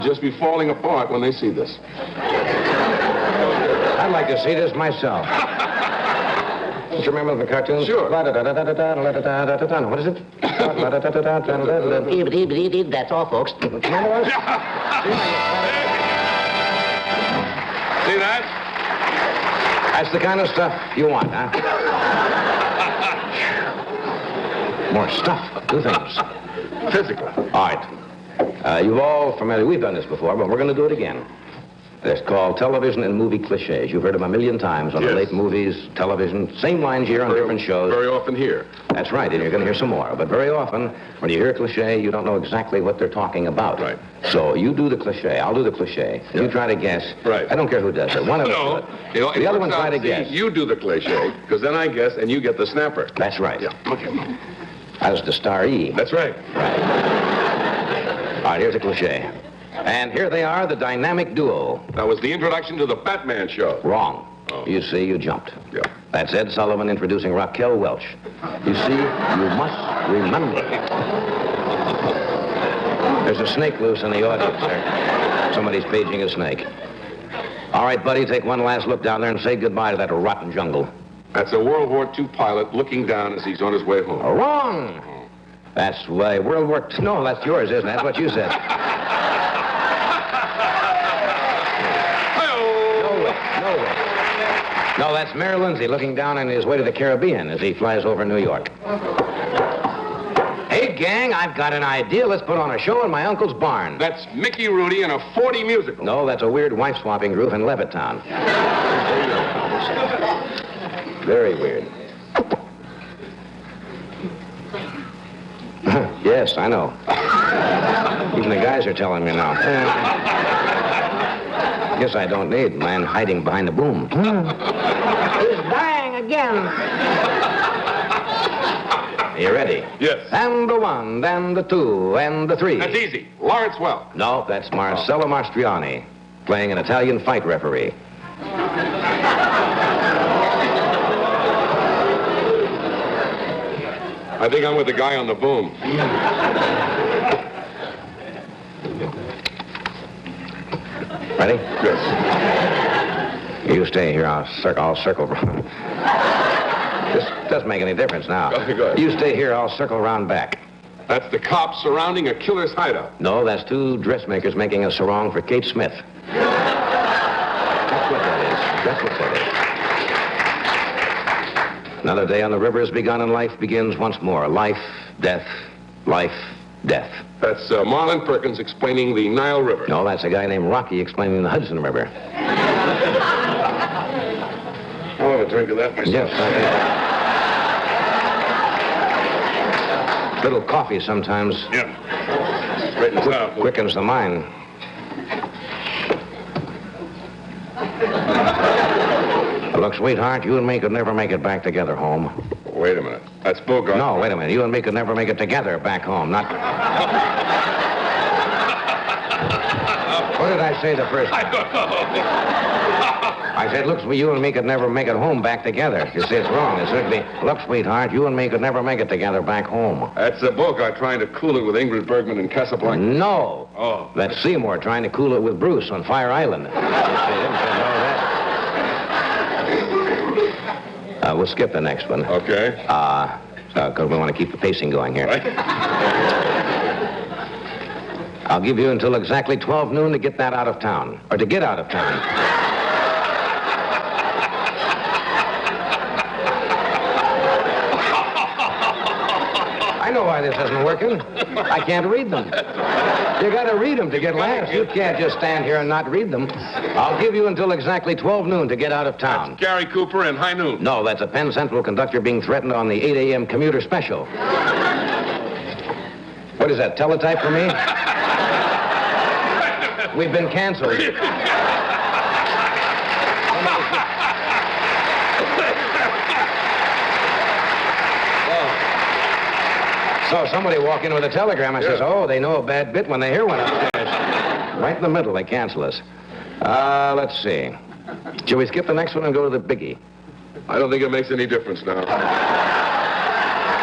just be falling apart when they see this. I'd like to see this myself. Don't you remember the cartoon? Sure. What is it? That's all, folks. See that? That's the kind of stuff you want, huh? More stuff. Do things. Physically. All right. You've all familiar. We've done this before, but we're going to do it again. It's called television and movie cliches. You've heard them a million times on the late movies, television. Same lines here on different shows. Very often here. That's right, and you're going to hear some more. But very often, when you hear a cliche, you don't know exactly what they're talking about. Right. So you do the cliche. I'll do the cliche. And you try to guess. Right. I don't care who does it. One of us No. do it. The other one try to guess. You do the cliche, because then I guess, and you get the snapper. That's right. Yeah. Okay. I was the star E. That's right. All right, here's a cliche. And here they are, the dynamic duo. That was the introduction to the Batman show. Wrong. Oh. You see, you jumped. Yeah. That's Ed Sullivan introducing Raquel Welch. You see, you must remember. There's a snake loose in the audience there. Somebody's paging a snake. All right, buddy, take one last look down there and say goodbye to that rotten jungle. That's a World War II pilot looking down as he's on his way home. Wrong. That's why World War II. No, that's yours, isn't it? That's what you said. No, that's Mayor Lindsay looking down on his way to the Caribbean as he flies over New York. Hey, gang, I've got an idea. Let's put on a show in my uncle's barn. That's Mickey Rooney in a 40 musical. No, that's a weird wife-swapping group in Levittown. Very weird. Yes, I know. Even the guys are telling me now. Guess I don't need a man hiding behind the boom. He's dying again. Are you ready? Yes. And the one, then the two, and the three. That's easy. Lawrence Welk. No, that's Marcello Mastroianni, playing an Italian fight referee. I think I'm with the guy on the boom. Ready? Yes. You stay here. I'll circle. This doesn't make any difference now. Go ahead. You stay here. I'll circle around back. That's the cops surrounding a killer's hideout. No, that's two dressmakers making a sarong for Kate Smith. That's what that is. That's what that is. Another day on the river has begun and life begins once more. Life, death, life, death. That's Marlon Perkins explaining the Nile River. No, that's a guy named Rocky explaining the Hudson River. I'll have a drink of that myself. Yes, I think. Little coffee sometimes Yeah. Straightens out. quickens the mind. Look, sweetheart, you and me could never make it back together home. Wait a minute. That's Bogart. No, wait a minute. You and me could never make it together back home. Not. What did I say the first time? I don't know. I said, look, you and me could never make it home back together. You see, it's wrong. It should be, look, sweetheart, you and me could never make it together back home. That's Bogart trying to cool it with Ingrid Bergman in Casablanca. No. Oh. That's Seymour trying to cool it with Bruce on Fire Island. You see, didn't you know that? We'll skip the next one. Okay. Because we want to keep the pacing going here. Right. I'll give you until exactly 12 noon to get that out of town. Or to get out of town. I know why this isn't working. I can't read them. You got to read them to get laughs. You can't just stand here and not read them. I'll give you until exactly 12 noon to get out of town. That's Gary Cooper and High Noon. No, that's a Penn Central conductor being threatened on the 8 a.m. commuter special. What is that, teletype for me? We've been canceled. So somebody walked in with a telegram and says, oh, they know a bad bit when they hear one upstairs. Right in the middle, they cancel us. Let's see. Shall we skip the next one and go to the biggie? I don't think it makes any difference now.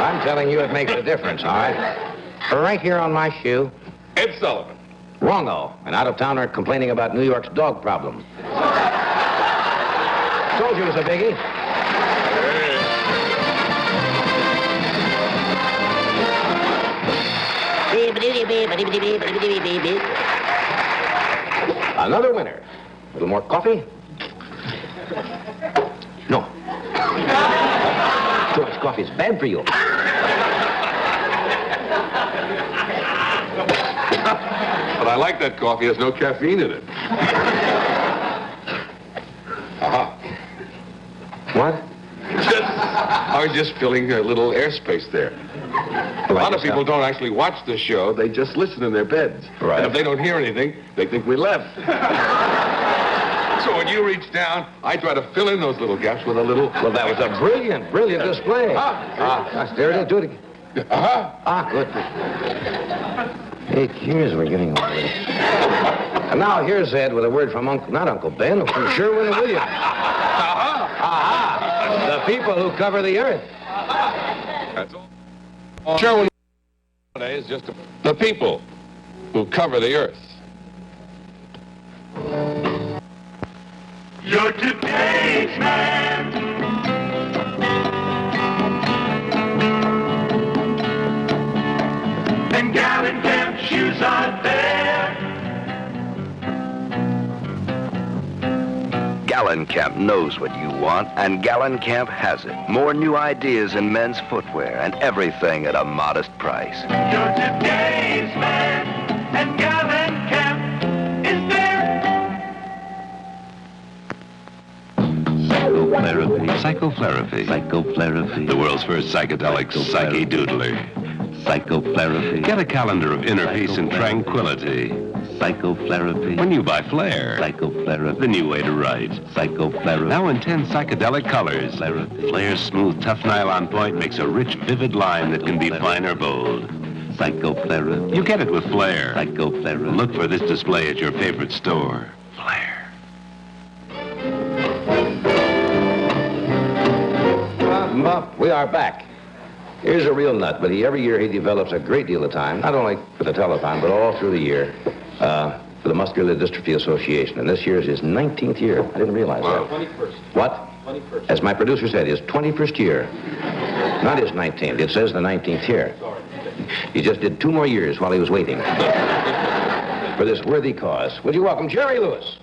I'm telling you it makes a difference, all right? Right here on my shoe. Ed Sullivan. Wrong-o. An out-of-towner complaining about New York's dog problem. Told you it was a biggie. Another winner. A little more coffee? No. Too much coffee is bad for you. But I like that coffee. It has no caffeine in it. Aha. What? I was just filling a little airspace there. A lot of people don't actually watch the show. They just listen in their beds. Right. And if they don't hear anything, they think we left. So when you reach down, I try to fill in those little gaps with a little... Well, that was a brilliant display. There it is. Do it again. Good. 8 years we're getting already. And now here's Ed with a word from not Uncle Ben, from Sherwin and Williams. The people who cover the earth. That's all. Sherwin nowadays is just the people who cover the earth. You're today's man. And Gallon Camp shoes are there. Gallon Camp knows what you want, and Gallon Camp has it. More new ideas in men's footwear, and everything at a modest price. You're today's man. And Gallon Camp is there. Psychotherapy. The world's first psychedelic psyche-doodler. Psychotherapy. Get a calendar of inner peace and tranquility. Psychotherapy. When you buy Flair. Psychotherapy. The new way to write. Psychotherapy. Now in 10 psychedelic colors. Flair's smooth, tough nylon point makes a rich, vivid line that can be fine or bold. Psychotherapy. You get it with Flair. Psychotherapy. Look for this display at your favorite store. Flair. We are back. Here's a real nut, but every year he develops a great deal of time, not only for the telethon, but all through the year, for the Muscular Dystrophy Association. And this year is his 19th year. I didn't realize that. 21st. What? 21st. As my producer said, his 21st year. Not his 19th. It says the 19th year. Sorry. He just did 2 more years while he was waiting for this worthy cause. Would you welcome Jerry Lewis?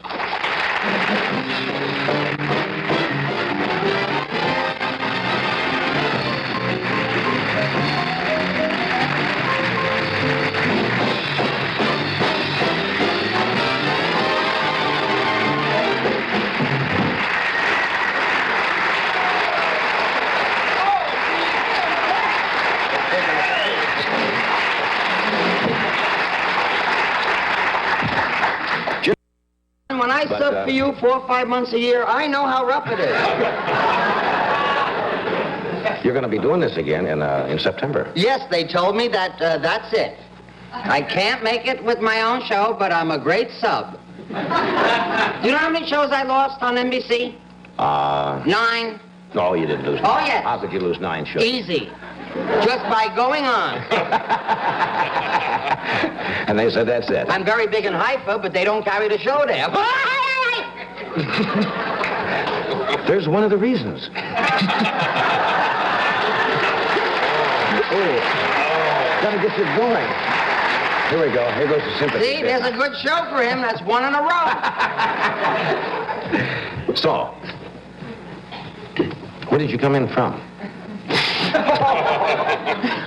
When I sub for you 4 or 5 months a year, I know how rough it is. You're going to be doing this again in September. Yes, they told me that that's it. I can't make it with my own show, but I'm a great sub. Do you know how many shows I lost on NBC? 9. No, you didn't lose. Oh, yes. How could you lose 9 shows? Easy. Just by going on. And they said that's it. I'm very big in Haifa, but they don't carry the show there. There's one of the reasons. Gotta get you going. Here we go. Here goes the sympathy. See, there's a good show for him. That's 1 in a row. So, where did you come in from?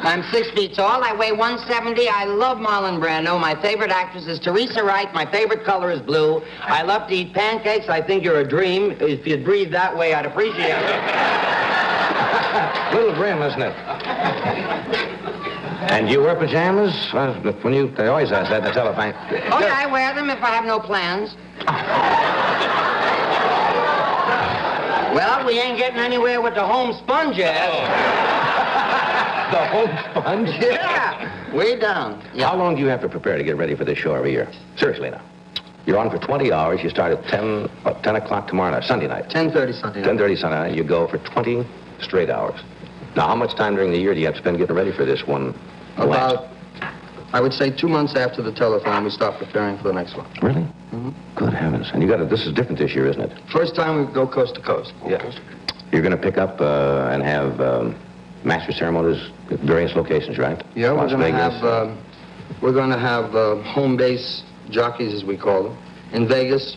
I'm 6 feet tall. I weigh 170. I love Marlon Brando. My favorite actress is Teresa Wright. My favorite color is blue. I love to eat pancakes. I think you're a dream. If you'd breathe that way, I'd appreciate it. Little grim, isn't it? And you wear pajamas? They always ask that in the telephone. Oh, yeah, I wear them if I have no plans. Well, we ain't getting anywhere with the home sponge yet. The home sponge? Yeah, way down. Yeah. How long do you have to prepare to get ready for this show every year? Seriously now. You're on for 20 hours. You start at 10 o'clock tomorrow night, Sunday night. 10:30 Sunday night. 10:30 Sunday night. You go for 20 straight hours. Now, how much time during the year do you have to spend getting ready for this one? About I would say 2 months after the telethon, we start preparing for the next one. Really? Good heavens. And this is different this year, isn't it? First time we go coast to coast. Yeah. You're going to pick up and have master ceremonies at various locations, right? Yeah, Las Vegas. we're going to have home base jockeys, as we call them, in Vegas.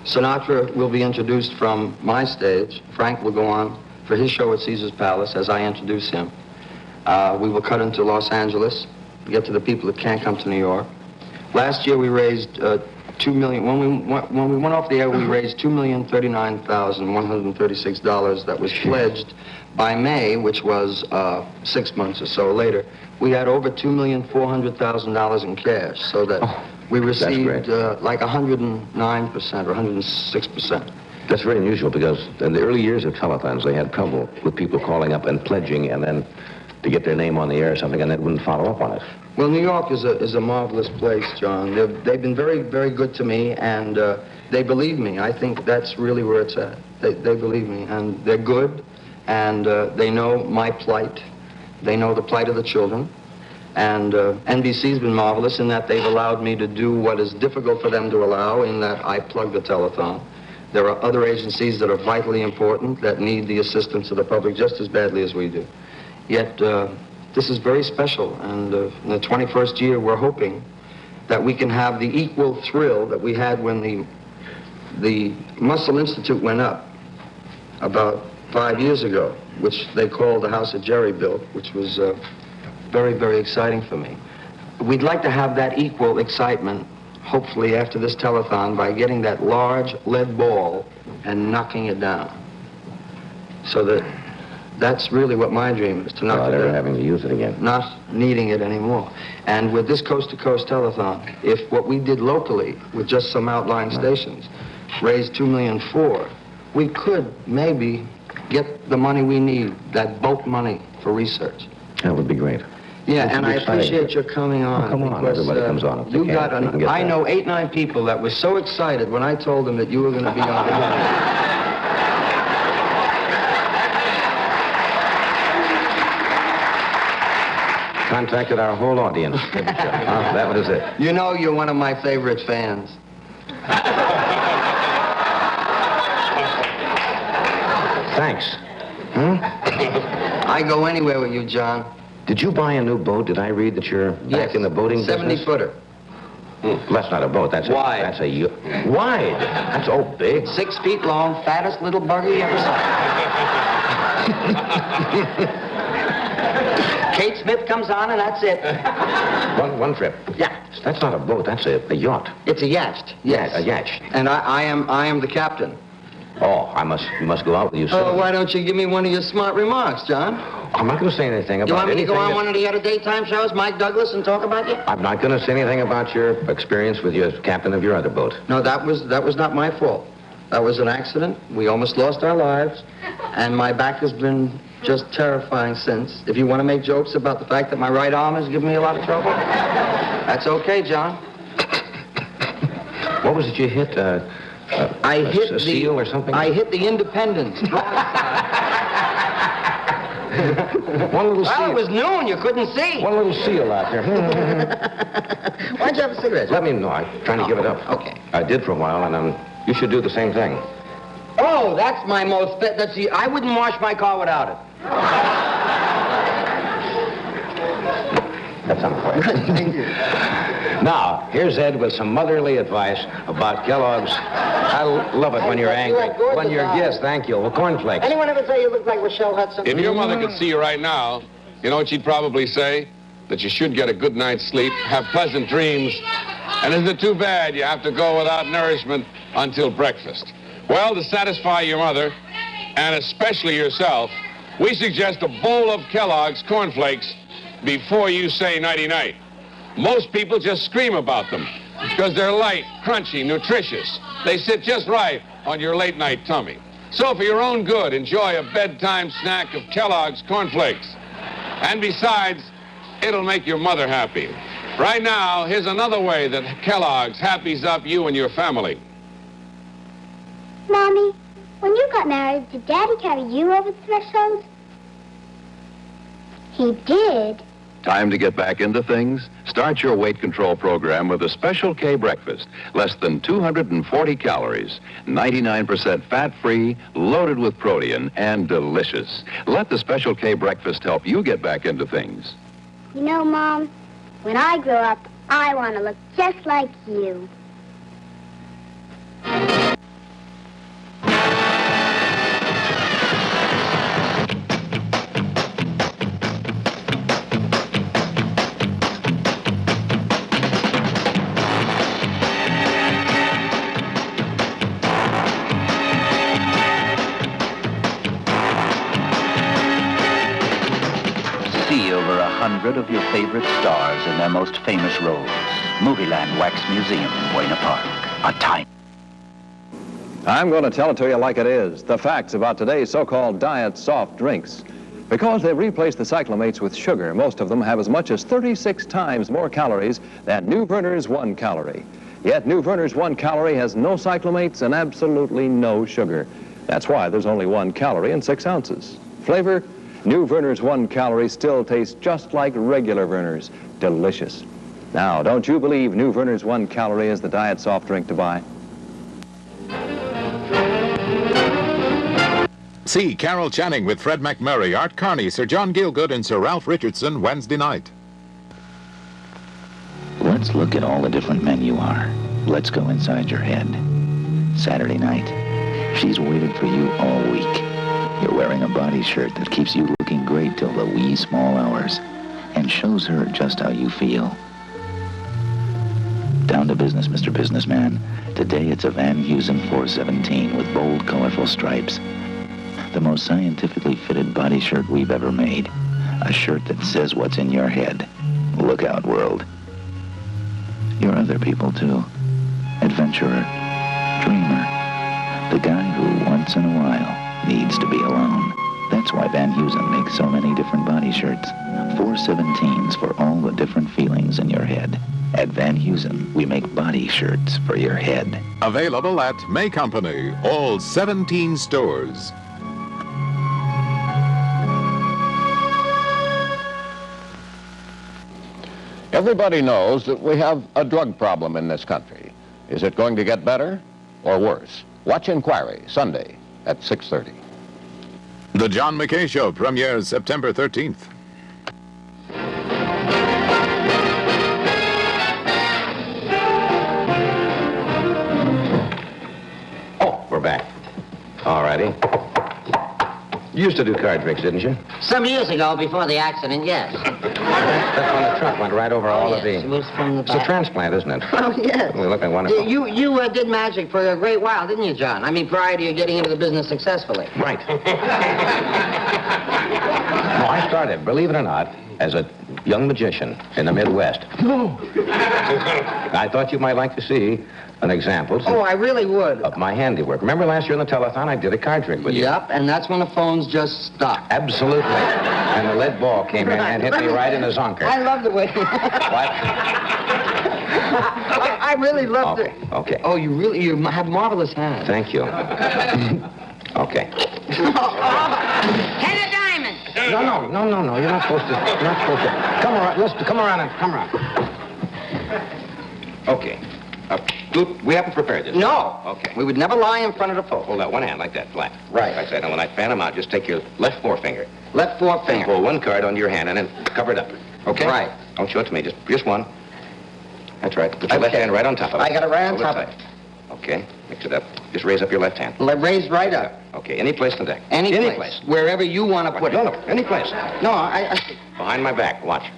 Sinatra will be introduced from my stage. Frank will go on for his show at Caesar's Palace as I introduce him. We will cut into Los Angeles, get to the people that can't come to New York. Last year we raised $2 million. When we went off the air, we raised $2,039,136 that was pledged by May, which was 6 months or so later. We had over $2,400,000 in cash, so that we received like 109% or 106%. That's very unusual because in the early years of telethons, they had trouble with people calling up and pledging and then to get their name on the air or something, and they wouldn't follow up on it. Well, New York is a marvelous place, John. They've been very, very good to me, and they believe me. I think that's really where it's at. They believe me, and they're good, and they know my plight. They know the plight of the children. And NBC's been marvelous in that they've allowed me to do what is difficult for them to allow, in that I plug the telethon. There are other agencies that are vitally important that need the assistance of the public just as badly as we do. Yet, this is very special, and in the 21st year, we're hoping that we can have the equal thrill that we had when the Muscle Institute went up about 5 years ago, which they called the house that Jerry built, which was very, very exciting for me. We'd like to have that equal excitement, hopefully after this telethon, by getting that large lead ball and knocking it down. So that's really what my dream is, to knock it They're down. having to use it again. Not needing it anymore. And with this coast-to-coast telethon, if what we did locally with just some outlying stations raised $2.4 million, we could maybe get the money we need, that bulk money for research. That would be great. Yeah, It's and I exciting. appreciate your coming on. Come on, because, everybody comes on if they You can. got We can get I that. know 8, 9 people that were so excited when I told them that you were going to be on. Contacted our whole audience. That was it. You know you're one of my favorite fans. Thanks. I go anywhere with you, John. Did you buy a new boat? Did I read that you're back in the boating business? 70-footer. Well, that's not a boat. That's Wide. That's a wide. That's big. 6 feet long, fattest little buggy you ever saw. Kate Smith comes on and that's it. One trip. Yeah. That's not a boat. That's a yacht. It's a yacht. Yes. Yeah, a yacht. And I am the captain. Oh, you must go out with you soon. Oh, why don't you give me one of your smart remarks, John? I'm not going to say anything about You want me to anything go on that- one of the other daytime shows, Mike Douglas, and talk about you? I'm not going to say anything about your experience with you as captain of your other boat. No, that was not my fault. That was an accident. We almost lost our lives, and my back has been just terrifying since. If you want to make jokes about the fact that my right arm has given me a lot of trouble, that's okay, John. What was it you hit? I hit a seal or something? I hit the Independence. One little seal. Well, it was noon. You couldn't see. One little seal out there. Why'd you have a cigarette? Let me know. I'm trying to give it up. Okay. I did for a while, and you should do the same thing. Oh, that's my most... I wouldn't wash my car without it. That's unfair. Thank you. Now, here's Ed with some motherly advice about Kellogg's. I love it when you're angry. You have gorgeous When you're, eyes. yes, thank you. Well, cornflakes. Anyone ever say you look like Rochelle Hudson? If your mother could see you right now, you know what she'd probably say? That you should get a good night's sleep, have pleasant dreams, and isn't it too bad you have to go without nourishment until breakfast? Well, to satisfy your mother, and especially yourself, we suggest a bowl of Kellogg's cornflakes before you say nighty-night. Most people just scream about them because they're light, crunchy, nutritious. They sit just right on your late-night tummy. So for your own good, enjoy a bedtime snack of Kellogg's cornflakes. And besides, it'll make your mother happy. Right now, here's another way that Kellogg's happies up you and your family. Mommy, when you got married, did Daddy carry you over the threshold? He did. Time to get back into things? Start your weight control program with a Special K breakfast. Less than 240 calories, 99% fat-free, loaded with protein, and delicious. Let the Special K breakfast help you get back into things. You know, Mom, when I grow up, I want to look just like you. See over 100 of your favorite stars in their most famous roles. Movieland Wax Museum in Buena Park. A time. I'm going to tell it to you like it is. The facts about today's so-called diet soft drinks. Because they've replaced the cyclamates with sugar, most of them have as much as 36 times more calories than New Verner's 1 calorie. Yet New Verner's 1 calorie has no cyclamates and absolutely no sugar. That's why there's only 1 calorie in 6 ounces. Flavor? New Verner's 1 calorie still tastes just like regular Verner's. Delicious. Now, don't you believe New Verner's 1 calorie is the diet soft drink to buy? See Carol Channing with Fred McMurray, Art Carney, Sir John Gielgud, and Sir Ralph Richardson Wednesday night. Let's look at all the different men you are. Let's go inside your head. Saturday night. She's waited for you all week. You're wearing a body shirt that keeps you looking great till the wee small hours and shows her just how you feel. Down to business, Mr. Businessman. Today it's a Van Heusen 417 with bold, colorful stripes. The most scientifically fitted body shirt we've ever made. A shirt that says what's in your head. Look out, world. You're other people, too. Adventurer. Dreamer. The guy who, once in a while, needs to be alone. That's why Van Heusen makes so many different body shirts. 417s for all the different feelings in your head. At Van Heusen, we make body shirts for your head. Available at May Company, all 17 stores. Everybody knows that we have a drug problem in this country. Is it going to get better or worse? Watch Inquiry, Sunday at 6:30. The John McKay Show premieres September 13th. Oh, we're back. All righty. You used to do card tricks, didn't you? Some years ago, before the accident, yes. That's when the truck went right over all of the... It was from the It's a back. transplant, isn't it? Oh, yes. We're looking wonderful. You did magic for a great while, didn't you, John? I mean, prior to you getting into the business successfully. Right. No, I started, believe it or not, as a young magician in the Midwest. I thought you might like to see an example Oh, I really would. of my handiwork. Remember last year in the telethon, I did a card trick with you? Yep, and that's when the phones just stopped. Absolutely. And the lead ball came in and hit me right in the zonker. I love the way... What? I really loved it. Okay. Oh, you have marvelous hands. Thank you. Okay. Ten of diamonds. No. You're not supposed to. Come around. Come around. Okay. We haven't prepared this. No. Okay. We would never lie in front of the phone. Hold out one hand like that, flat. Right. Like that. And when I fan them out, just take your left forefinger. Left And forefinger. pull one card onto your hand and then cover it up. Okay? Right. Don't show it to me. Just one. That's right. Put your left hand right on top of it. I got it right on Over top of tight. it. Okay. Mix it up. Just raise up your left hand. Raised right up. Okay. Any place on the deck. Any place. Wherever you want to put it. No. Any place. No, I Behind my back. Watch.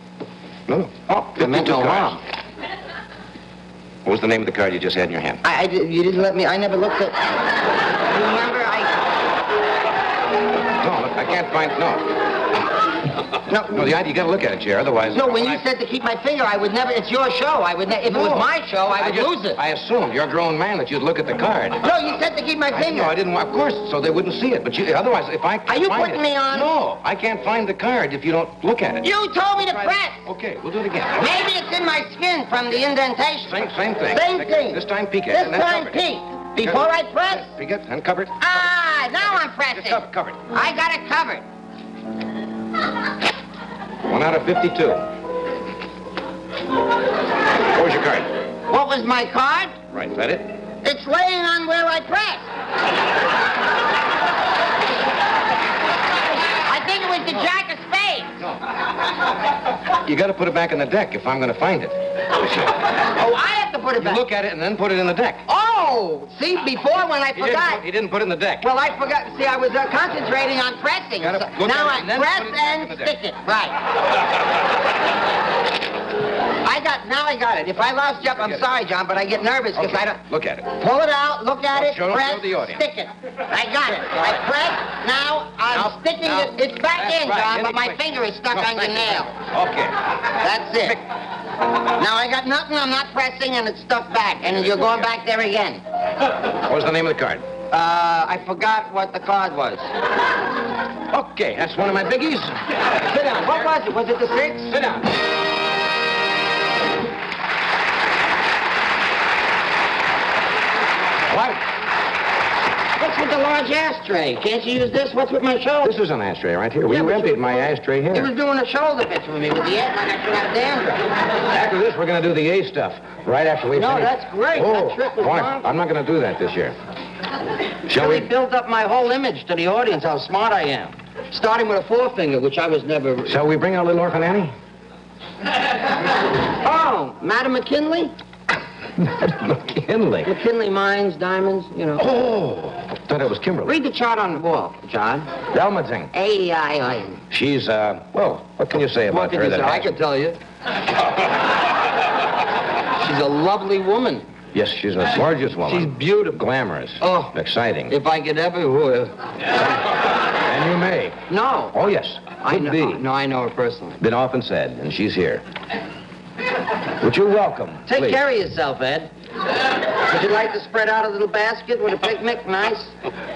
No. Oh, I meant no 52 harm. cards. What was the name of the card you just had in your hand? You didn't let me. I never looked at. Remember, No, look, I can't find. No, the idea, you gotta look at it, Jerry, otherwise... No, when you said to keep my finger, I would never... It's your show. I would if it was my show, I would lose it. I assumed, you're a grown man, that you'd look at the card. No, you said to keep my finger. No, I didn't want... Of course, so they wouldn't see it. But otherwise, if I can't Are you find putting it, me on? No, I can't find the card if you don't look at it. You told me to press. Okay, we'll do it again. Maybe it's in my skin from the indentation. Same thing. Same thing. This time, peek at it. This and then time, cover it. peek. Before I press? Peek it, and cover it. Ah, now I'm pressing. Cover it. I got it covered. 1 out of 52. What was your card? What was my card? Right, is that it? It's laying on where I pressed. I think it was the jack of spades. You got to put it back in the deck if I'm going to find it. Oh, I have to put it back. Look at it and then put it in the deck. Oh, see, before when I forgot. He didn't put it in the deck. Well, I forgot. See, I was concentrating on pressing. Gotta So look now at it I and then press put it back in and the deck. stick it. Right. Now I got it. If I lost you up, I'm sorry, John, but I get nervous because I don't. Look at it. Pull it out, look at it, Show press, the audience. stick it. I got it. I press, now I'm sticking it. It's back in, right. John, Get but it my quick. finger is stuck No, on your thank you. nail. Okay. That's it. Now I got nothing, I'm not pressing, and it's stuck back. And you're going back there again. What was the name of the card? I forgot what the card was. Okay, that's one of my biggies. Sit down. What was it? Was it the 6? Sit down. What? What's with the large ashtray? Can't you use this? What's with my shoulder? This is an ashtray right here. Yeah, You but emptied my ashtray He here. was doing a shoulder picture with me with the head like I should have dandruff. After this, we're going to do the A stuff. Right after we No, finish. that's great. Oh, That trick was why? wrong. I'm not going to do that this year. Shall Really we? built up my whole image to the audience, how smart I am. Starting with a forefinger, which I was never... Shall we bring our little orphan Annie? Oh, Madam McKinley? McKinley. McKinley Mines, Diamonds, you know. Oh, thought it was Kimberly. Read the chart on the wall, John. Delmadzing. A-I-I. She's, well, what can you say about What can her you say? that I has- can tell you. She's a lovely woman. Yes, she's a gorgeous woman. She's beautiful. Glamorous. Oh. Exciting. If I could ever... And you may. No. Oh, yes. I Could know, be. No, I know her personally. Been often said, and she's here. Would you welcome, Take please? care of yourself, Ed. Would you like to spread out a little basket with a picnic? Nice.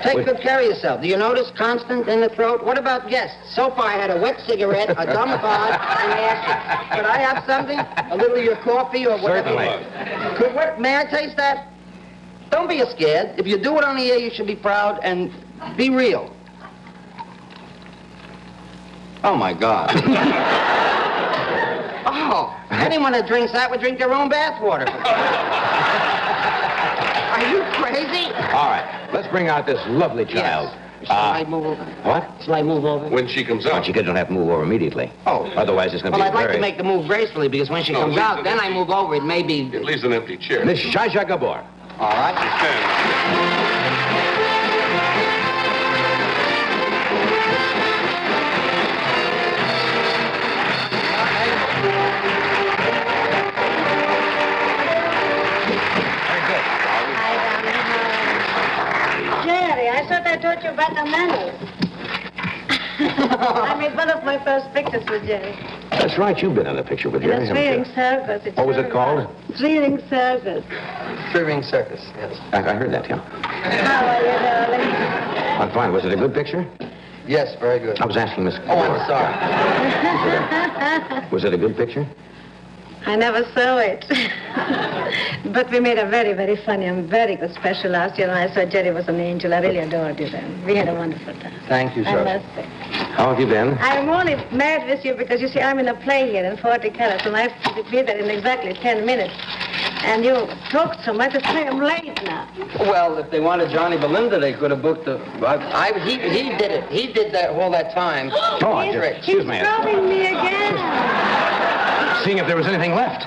Take good care of yourself. Do you notice constant in the throat? What about guests? So far, I had a wet cigarette, a dumb card, and ashes. Could I have something? A little of your coffee or whatever? Certainly. May I taste that? Don't be scared. If you do it on the air, you should be proud and be real. Oh, my God. Oh, anyone that drinks that would drink their own bathwater. Are you crazy? All right, let's bring out this lovely child. Shall I move over? What? Shall I move over? When she comes Well, out. you don't have to move over immediately. Oh. Otherwise, it's going to Well, be I'd like very... to make the move gracefully because when she No, comes leave out, it then in. I move over. It may be... It leaves an empty chair. Miss Shasha Gabor. All right. Stand. Jerry, I thought I taught you better manners. I made one of my first pictures with Jerry. That's right, you've been in a picture with In Jerry, a haven't three-ring you? circus. It's What was it very called? fun. Three-ring circus. Three-ring circus, yes. I heard that, yeah. How are you, darling? I'm fine. Was it a good picture? Yes, very good. I was asking Miss Oh, Gabor. I'm sorry. Was it a good picture? I never saw it. But we made a very, very funny and very good special last year, and I saw Jerry was an angel. I really adored you then. We had a wonderful time. Thank you, I sir. must say. How have you been? I'm only mad with you because, you see, I'm in a play here in 40 colors, and I have to be there in exactly 10 minutes. And you talked so much, I'm late now. Well, if they wanted Johnny Belinda, they could have booked the... He did it. He did that all that time. Oh, I just... Excuse me. He's dropping me again. Seeing if there was anything left.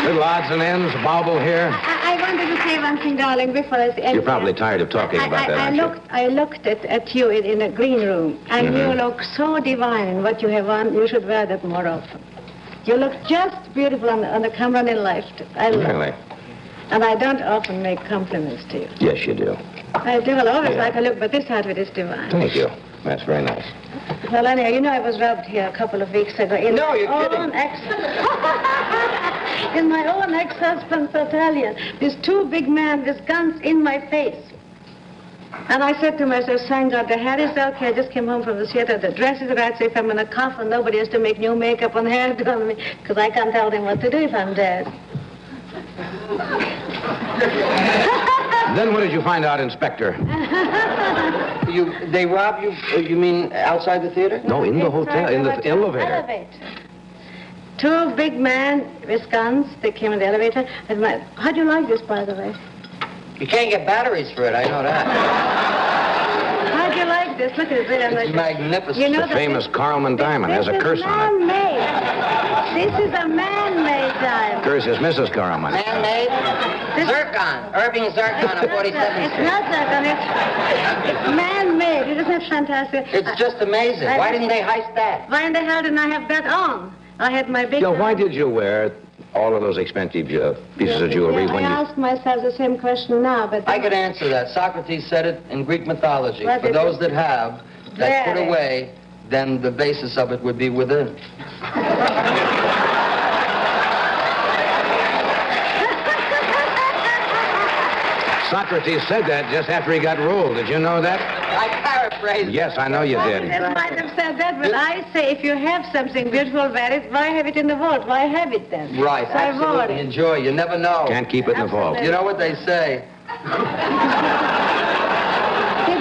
Little odds and ends, a bauble here. I wanted to say one thing, darling, before I say... You're probably tired of talking about that, aren't you? I looked at you in a green room, and you look so divine in what you have on. You should wear that more often. You look just beautiful on the camera and in life. I love Really? it. And I don't often make compliments to you. Yes, you do. I do. I'll always Yeah. like a look, but this outfit is divine. Thank you. That's very nice. Well, anyhow, you know I was robbed here a couple of weeks ago. In No, you're my kidding. own in my own ex-husband's battalion. These two big men with guns in my face. And I said to myself, thank God, the hair is okay. I just came home from the theater. The dress is right, so if I'm in a coffin, nobody has to make new makeup and hair done on me, because I can't tell them what to do if I'm dead. Then what did you find out, Inspector? They rob you, you mean outside the theater? No, in the hotel, in the elevator. Two big men with guns, they came in the elevator. How do you like this, by the way? You can't get batteries for it, I know that. How do you like this? Look at it. It's magnificent. You know the famous Carlman diamond has a curse on it. This is a man-made diamond. Curse is Mrs. Carlman. Man-made? Zircon. Irving Zircon on 47th It's Street. not zircon. It's man-made. Isn't it fantastic? It's just amazing. Why didn't they heist that? Why in the hell didn't I have that on? I had my big... Why did you wear all of those expensive pieces of jewelry when I you... ask myself the same question now, but... I could answer that. Socrates said it in Greek mythology. What For is those it? that have, that put away, then the basis of it would be within. Socrates said that just after he got ruled. Did you know that? I paraphrased. Yes, I know you did. I might have said that, but I say if you have something beautiful, valid, why have it in the vault? Why have it then? Right, So I bought absolutely. it. Enjoy. You never know. Can't keep it in the vault. You know what they say?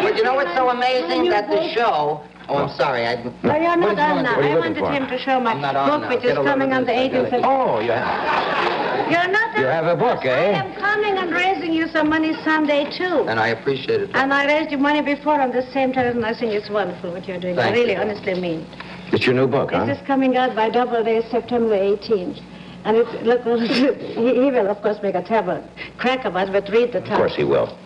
But you know what's so amazing? That the show... Oh, I'm sorry. No, you're not on now. I wanted him to show my book, which is coming on the 18th of... Oh, yeah. You're not... You have a book, I eh? am coming and raising you some money Sunday, too. And I appreciate it. And I raised you money before on the same time, and I think it's wonderful what you're doing. Thank I really you. honestly mean. It's your new book, huh? This is coming out by Doubleday, September 18th. And it's, look, he will, of course, make a terrible crack about it, but read the title. Of course he will.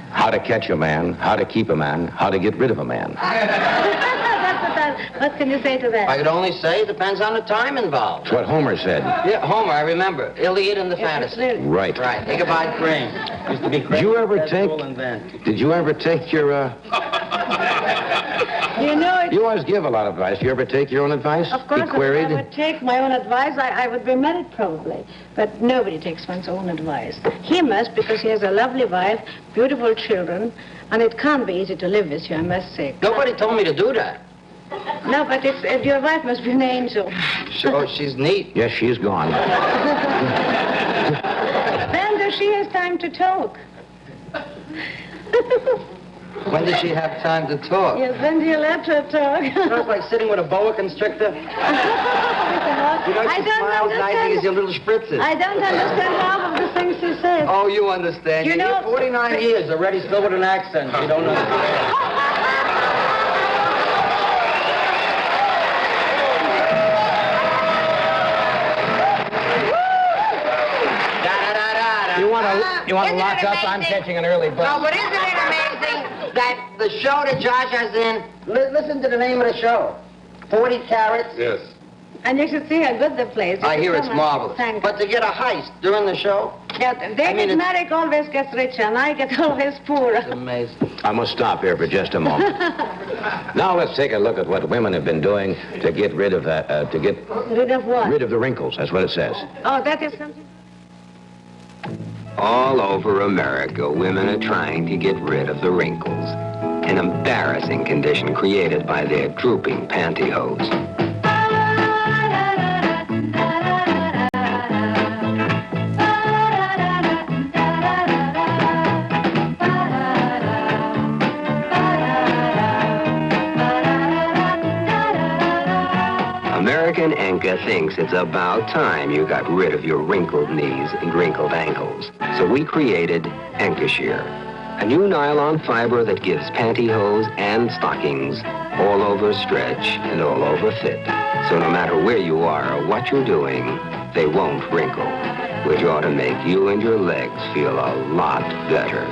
How to catch a man, how to keep a man, how to get rid of a man. That's the title. What can you say to that? I could only say it depends on the time involved. That's what Homer said. Yeah, Homer, I remember. Iliad and the Fantasy. Right. Right. Ichabod Crane. Used to be Did you ever take... Did you ever take your, You know, You always give a lot of advice. Do you ever take your own advice? of course, Be if queried? I would take my own advice, I would be married probably. But nobody takes one's own advice. He must, because he has a lovely wife, beautiful children, and it can't be easy to live with you, I must say. Nobody told me to do that. No, but it's, your wife must be an angel. Oh, she's neat. Yes, she's gone. Then does she has time to talk? When does she have time to talk? Yes, when do you let her talk? You know, it's like sitting with a boa constrictor. You know, I she don't smiles nice understand. as your little spritzes. I don't understand half of the things she says. Oh, you understand. You know- You're 49 years already, still with an accent. You don't understand. You want to lock up? I'm catching an early bus. No, but isn't it amazing that the show that Josh has in, listen to the name of the show, 40 Carats. Yes. And you should see how good the place is. I hear So it's much marvelous. thank But to get a heist during the show, Yeah, David Merrick always gets richer, and I get always poorer. it's amazing. I must stop here for just a moment. Now let's take a look at what women have been doing to get rid of that, to get Rid of what? rid of the wrinkles. That's what it says. Oh, that is something. All over America, women are trying to get rid of the wrinkles, an embarrassing condition created by their drooping pantyhose. American Enka thinks it's about time you got rid of your wrinkled knees and wrinkled ankles. So we created Enkashire, a new nylon fiber that gives pantyhose and stockings all over stretch and all over fit. So no matter where you are or what you're doing, they won't wrinkle, which ought to make you and your legs feel a lot better.